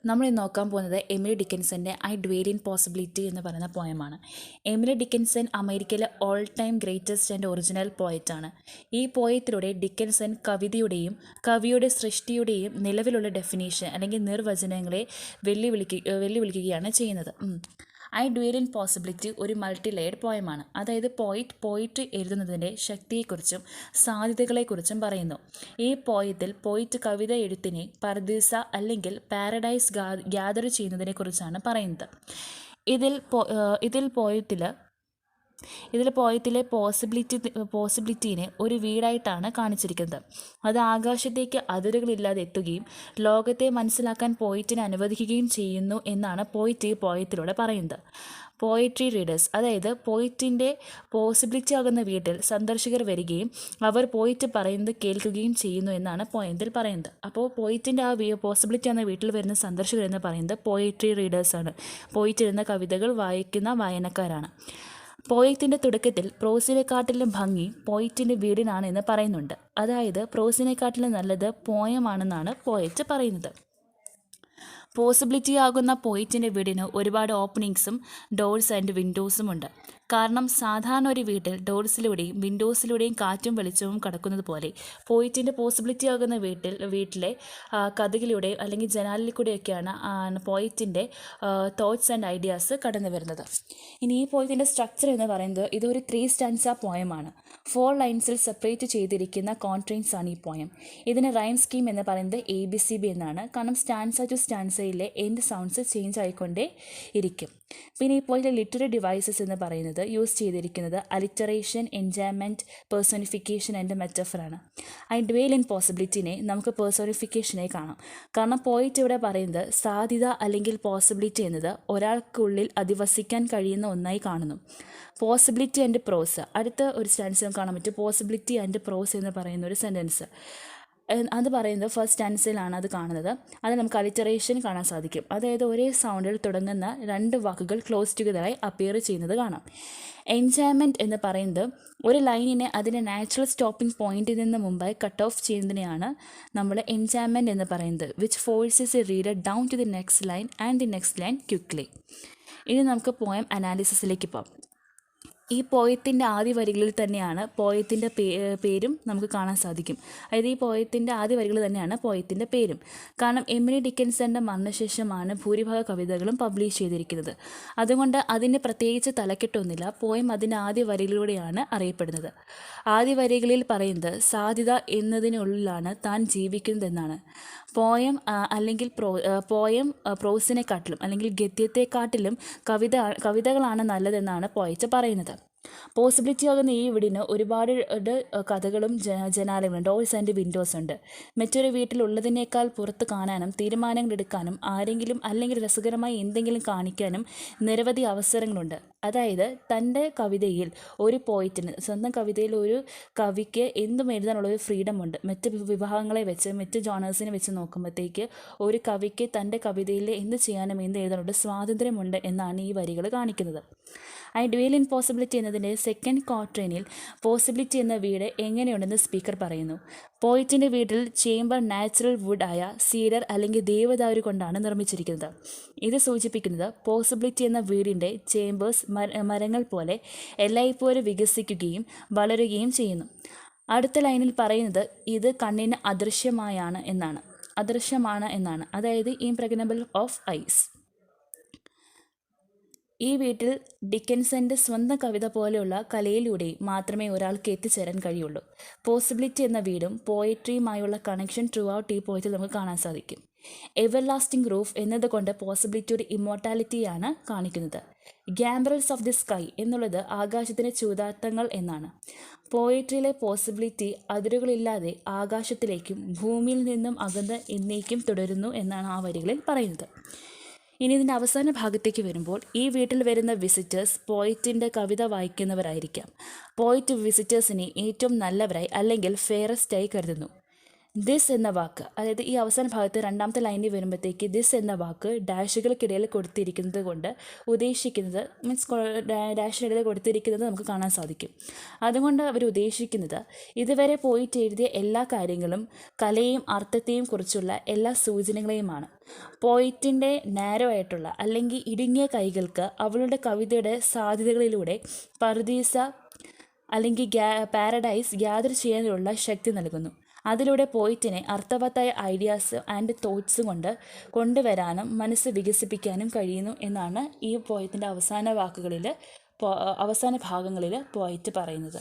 നമ്മൾ ഇന്ന് നോക്കാൻ പോകുന്നത് എമിലി ഡിക്കിൻസൻ്റെ ഐ ഡ്വെയിൽ ഇൻ പോസിബിലിറ്റി എന്ന് പറയുന്ന പോയമാണ്. എമിലി ഡിക്കിൻസൺ അമേരിക്കയിലെ all time greatest and original പോയറ്റാണ്. ഈ പോയത്തിലൂടെ ഡിക്കിൻസൺ കവിതയുടെയും കവിയുടെ സൃഷ്ടിയുടെയും നിലവിലുള്ള ഡെഫിനേഷൻ അല്ലെങ്കിൽ നിർവചനങ്ങളെ വെല്ലുവിളിക്കുകയാണ് ചെയ്യുന്നത്. ഐ ഡ്വെയിൽ ഇൻ പോസിബിലിറ്റി ഒരു മൾട്ടി ലെയർഡ് പോയമാണ്. അതായത് പോയിറ്റ് എഴുതുന്നതിൻ്റെ ശക്തിയെക്കുറിച്ചും സാധ്യതകളെക്കുറിച്ചും പറയുന്നു. ഈ പോയത്തിൽ പോയിറ്റ് കവിത എഴുത്തിനെ പർദീസ അല്ലെങ്കിൽ പാരഡൈസ് ഗ്യാദർ ചെയ്യുന്നതിനെക്കുറിച്ചാണ് പറയുന്നത്. ഇതിൽ പോയത്തിലെ പോസിബിലിറ്റീനെ ഒരു വീടായിട്ടാണ് കാണിച്ചിരിക്കുന്നത്. അത് ആകാശത്തേക്ക് അതിരുകളില്ലാതെ എത്തുകയും ലോകത്തെ മനസ്സിലാക്കാൻ പോയിറ്റിനെ അനുവദിക്കുകയും ചെയ്യുന്നു എന്നാണ് പോയിറ്റ് ഈ പോയത്തിലൂടെ പറയുന്നത്. പോയട്രി റീഡേഴ്സ്, അതായത് പോയിറ്റിൻ്റെ പോസിബിലിറ്റി ആകുന്ന വീട്ടിൽ സന്ദർശകർ വരികയും അവർ പോയിറ്റ് പറയുന്നത് കേൾക്കുകയും ചെയ്യുന്നു എന്നാണ് പോയത്തിൽ പറയുന്നത്. അപ്പോൾ പോയിറ്റിൻ്റെ ആ പോസിബിലിറ്റി ആകുന്ന വീട്ടിൽ വരുന്ന സന്ദർശകർ എന്ന് പറയുന്നത് പോയട്രി റീഡേഴ്സാണ്. പോയിറ്റ് എഴുതുന്ന കവിതകൾ വായിക്കുന്ന വായനക്കാരാണ്. പോയത്തിൻ്റെ തുടക്കത്തിൽ പ്രോസിനെക്കാട്ടിലും ഭംഗി പോയറ്റിൻ്റെ വീടിനാണ് എന്ന് പറയുന്നുണ്ട്. അതായത് പ്രോസിനെക്കാട്ടിലും നല്ലത് പോയമാണെന്നാണ് പോയറ്റ് പറയുന്നത്. പോസിബിലിറ്റി ആകുന്ന പോയറ്റിൻ്റെ വീടിന് ഒരുപാട് ഓപ്പണിങ്സും ഡോർസ് ആൻഡ് വിൻഡോസും ഉണ്ട്. കാരണം സാധാരണ ഒരു വീട്ടിൽ ഡോർസിലൂടെയും വിൻഡോസിലൂടെയും കാറ്റും വെളിച്ചവും കടക്കുന്നത് പോലെ പോയിറ്റിൻ്റെ പോസിബിലിറ്റി ആകുന്ന വീട്ടിലെ കഥകളിലൂടെയും അല്ലെങ്കിൽ ജനാലിൽ കൂടെയൊക്കെയാണ് പോയിറ്റിൻ്റെ തോട്ട്സ് ആൻഡ് ഐഡിയാസ് കടന്നു വരുന്നത്. ഇനി ഈ പോയത്തിൻ്റെ സ്ട്രക്ചർ എന്ന് പറയുന്നത് ഇതൊരു 3 സ്റ്റാൻസ പോയമാണ്. 4 ലൈൻസിൽ സെപ്പറേറ്റ് ചെയ്തിരിക്കുന്ന കോൺട്രെയിൻസ് ആണ് ഈ പോയം. ഇതിന് റൈം സ്കീം എന്ന് പറയുന്നത് ABCB എന്നാണ്. കാരണം സ്റ്റാൻസ ടു സ്റ്റാൻസയിലെ എൻഡ് സൗണ്ട്സ് ചേഞ്ച് ആയിക്കൊണ്ടേ ഇരിക്കും. പിന്നെ ഈ പോയിൻ്റെ ലിറ്റററി ഡിവൈസസ് എന്ന് പറയുന്നത് യൂസ് ചെയ്തിരിക്കുന്നത് അലിറ്ററേഷൻ, എൻജോയ്മെൻറ്റ്, പേഴ്സോണിഫിക്കേഷൻ ആൻഡ് മെറ്റഫറാണ്. ഐ ഡ്വെയിൽ ഇൻ പോസിബിലിറ്റിനെ നമുക്ക് പേഴ്സോണിഫിക്കേഷനായി കാണാം. കാരണം പോയിറ്റ് ഇവിടെ പറയുന്നത് സാധ്യത അല്ലെങ്കിൽ പോസിബിലിറ്റി എന്നത് ഒരാൾക്കുള്ളിൽ അധിവസിക്കാൻ കഴിയുന്ന ഒന്നായി കാണുന്നു. പോസിബിലിറ്റി ആൻഡ് പ്രോസ്, അടുത്ത ഒരു സ്റ്റാൻസ് കാണാൻ പറ്റും. പോസിബിലിറ്റി ആൻഡ് പ്രോസ് എന്ന് പറയുന്ന ഒരു സെൻറ്റൻസ് അത് പറയുന്നത് ഫസ്റ്റ് സ്റ്റാൻസിലാണ് അത് കാണുന്നത്. അത് നമുക്ക് അലിറ്ററേഷൻ കാണാൻ സാധിക്കും. അതായത് ഒരേ സൗണ്ടിൽ തുടങ്ങുന്ന 2 വാക്കുകൾ ക്ലോസ് ടുഗദറായി അപ്പിയർ ചെയ്യുന്നത് കാണാം. എൻജോയ്മെൻറ്റ് എന്ന് പറയുന്നത് ഒരു ലൈനിനെ അതിൻ്റെ നാച്ചുറൽ സ്റ്റോപ്പിംഗ് പോയിന്റിൽ നിന്ന് മുമ്പായി കട്ട് ഓഫ് ചെയ്യുന്നതിനെയാണ് നമ്മൾ എൻജോയ്മെൻറ്റ് എന്ന് പറയുന്നത്. Which forces a reader down to the next line and the next line quickly. ഇനി നമുക്ക് പോയം അനാലിസിസിലേക്ക് പോകാം. ഈ പോയത്തിൻ്റെ ആദ്യ വരികളിൽ തന്നെയാണ് പോയത്തിൻ്റെ പേരും നമുക്ക് കാണാൻ സാധിക്കും. അതായത് ഈ പോയത്തിൻ്റെ ആദ്യ വരികൾ തന്നെയാണ് പോയത്തിൻ്റെ പേരും. കാരണം എമിലി ഡിക്കിൻസൻ്റെ മരണശേഷമാണ് ഭൂരിഭാഗ കവിതകളും പബ്ലിഷ് ചെയ്തിരിക്കുന്നത്. അതുകൊണ്ട് അതിന് പ്രത്യേകിച്ച് തലക്കെട്ടൊന്നുമില്ല. പോയം അതിൻ്റെ ആദ്യ വരികളിലൂടെയാണ് അറിയപ്പെടുന്നത്. ആദ്യ വരികളിൽ പറയുന്നത് സാധ്യത എന്നതിനുള്ളിലാണ് താൻ ജീവിക്കുന്നതെന്നാണ്. പോയം അല്ലെങ്കിൽ പ്രോസിനെക്കാട്ടിലും അല്ലെങ്കിൽ ഗദ്യത്തെക്കാട്ടിലും കവിതകളാണ് നല്ലതെന്നാണ് പോയറ്റ് പറയുന്നത്. പോസിബിലിറ്റി ആകുന്ന ഈ വീടിന് ഒരുപാട് കഥകളും ജനാലകളും ഡോർസ് ആൻഡ് വിൻഡോസ് ഉണ്ട്. മറ്റൊരു വീട്ടിലുള്ളതിനേക്കാൾ പുറത്ത് കാണാനും തീരുമാനങ്ങൾ എടുക്കാനും ആരെങ്കിലും അല്ലെങ്കിൽ രസകരമായി എന്തെങ്കിലും കാണിക്കാനും നിരവധി അവസരങ്ങളുണ്ട്. അതായത് തൻ്റെ കവിതയിൽ ഒരു പോയിറ്റിന് സ്വന്തം കവിതയിൽ ഒരു കവിക്ക് എന്തും എഴുതാനുള്ളൊരു ഫ്രീഡം ഉണ്ട്. മറ്റ് വിഭാഗങ്ങളെ വെച്ച് മറ്റ് ജോണേഴ്സിനെ വെച്ച് നോക്കുമ്പോഴത്തേക്ക് ഒരു കവിക്ക് തൻ്റെ കവിതയിൽ എന്ത് ചെയ്യാനും എന്ത് എഴുതാനുള്ള സ്വാതന്ത്ര്യമുണ്ട് എന്നാണ് ഈ വരികൾ കാണിക്കുന്നത്. ഐ ഡ്വെയിൽ ഇൻ പോസിബിലിറ്റി എന്നതിൻ്റെ സെക്കൻഡ് ക്വാട്രൈനിൽ പോസിബിലിറ്റി എന്ന വീട് എങ്ങനെയുണ്ടെന്ന് സ്പീക്കർ പറയുന്നു. പോയിറ്റിൻ്റെ വീട്ടിൽ ചേംബർ നാച്ചുറൽ വുഡ് ആയ സീഡർ അല്ലെങ്കിൽ ദേവദാരു കൊണ്ടാണ് നിർമ്മിച്ചിരിക്കുന്നത്. ഇത് സൂചിപ്പിക്കുന്നത് പോസിബിലിറ്റി എന്ന വീടിൻ്റെ ചേംബേഴ്സ് മരങ്ങൾ പോലെ എല്ലായ്പ്പോഴും വികസിക്കുകയും വളരുകയും ചെയ്യുന്നു. അടുത്ത ലൈനിൽ പറയുന്നത് ഇത് കണ്ണിന് അദൃശ്യമാണ് എന്നാണ്. അതായത് ഇംപ്രഗ്നബിൾ ഓഫ് ഐസ്. ഈ വീട്ടിൽ ഡിക്കൻസൻ്റെ സ്വന്തം കവിത പോലെയുള്ള കലയിലൂടെ മാത്രമേ ഒരാൾക്ക് എത്തിച്ചേരാൻ കഴിയുള്ളൂ. പോസിബിലിറ്റി എന്ന വീടും പോയട്രിയുമായുള്ള കണക്ഷൻ ത്രൂ ഔട്ട് ഈ പോയറ്റിൽ നമുക്ക് കാണാൻ സാധിക്കും. എവർലാസ്റ്റിംഗ് റൂഫ് എന്നതുകൊണ്ട് പോസിബിലിറ്റിയുടെ ഇമ്മോർട്ടാലിറ്റിയാണ് കാണിക്കുന്നത്. ഗ്യാംബ്രൽസ് ഓഫ് ദി സ്കൈ എന്നുള്ളത് ആകാശത്തിൻ്റെ ചൂതാട്ടങ്ങൾ എന്നാണ്. പോയട്രിയിലെ പോസിബിലിറ്റി അതിരുകളില്ലാതെ ആകാശത്തിലേക്കും ഭൂമിയിൽ നിന്നും അകന്ന് എന്നേക്കും തുടരുന്നു എന്നാണ് ആ വരികളിൽ പറയുന്നത്. ഇനി ഇതിൻ്റെ അവസാന ഭാഗത്തേക്ക് വരുമ്പോൾ ഈ വീട്ടിൽ വരുന്ന വിസിറ്റേഴ്സ് പോയിറ്റിൻ്റെ കവിത വായിക്കുന്നവരായിരിക്കാം. പോയിറ്റ് വിസിറ്റേഴ്സിനെ ഏറ്റവും നല്ലവരായി അല്ലെങ്കിൽ ഫെയറസ്റ്റായി കരുതുന്നു. ദിസ് എന്ന വാക്ക്, അതായത് ഈ അവസാന ഭാഗത്ത് രണ്ടാമത്തെ ലൈനിൽ വരുമ്പോഴത്തേക്ക് ദിസ് എന്ന വാക്ക് ഡാഷുകൾക്കിടയിൽ കൊടുത്തിരിക്കുന്നത് കൊണ്ട് ഉദ്ദേശിക്കുന്നത് ഡാഷിനിടയിൽ കൊടുത്തിരിക്കുന്നത് നമുക്ക് കാണാൻ സാധിക്കും. അതുകൊണ്ട് അവർ ഉദ്ദേശിക്കുന്നത് ഇതുവരെ പോയിട്ട് എഴുതിയ എല്ലാ കാര്യങ്ങളും കലയും അർത്ഥത്തെയും കുറിച്ചുള്ള എല്ലാ സൂചനകളെയുമാണ്. പോയിറ്റിൻ്റെ നാരോ ആയിട്ടുള്ള അല്ലെങ്കിൽ ഇടുങ്ങിയ കൈകൾക്ക് അവളുടെ കവിതയുടെ സാധ്യതകളിലൂടെ പറുദീസ അല്ലെങ്കിൽ പാരഡൈസ് ഗ്യാദർ ചെയ്യാനുള്ള ശക്തി നൽകുന്നു. അതിലൂടെ പോയിറ്റിനെ അർത്ഥവത്തായ ഐഡിയാസ് ആൻഡ് തോട്ട്സ് കൊണ്ടുവരാനും മനസ്സ് വികസിപ്പിക്കാനും കഴിയുന്നു എന്നാണ് ഈ പോയത്തിൻ്റെ അവസാന ഭാഗങ്ങളിൽ പോയിറ്റ് പറയുന്നത്.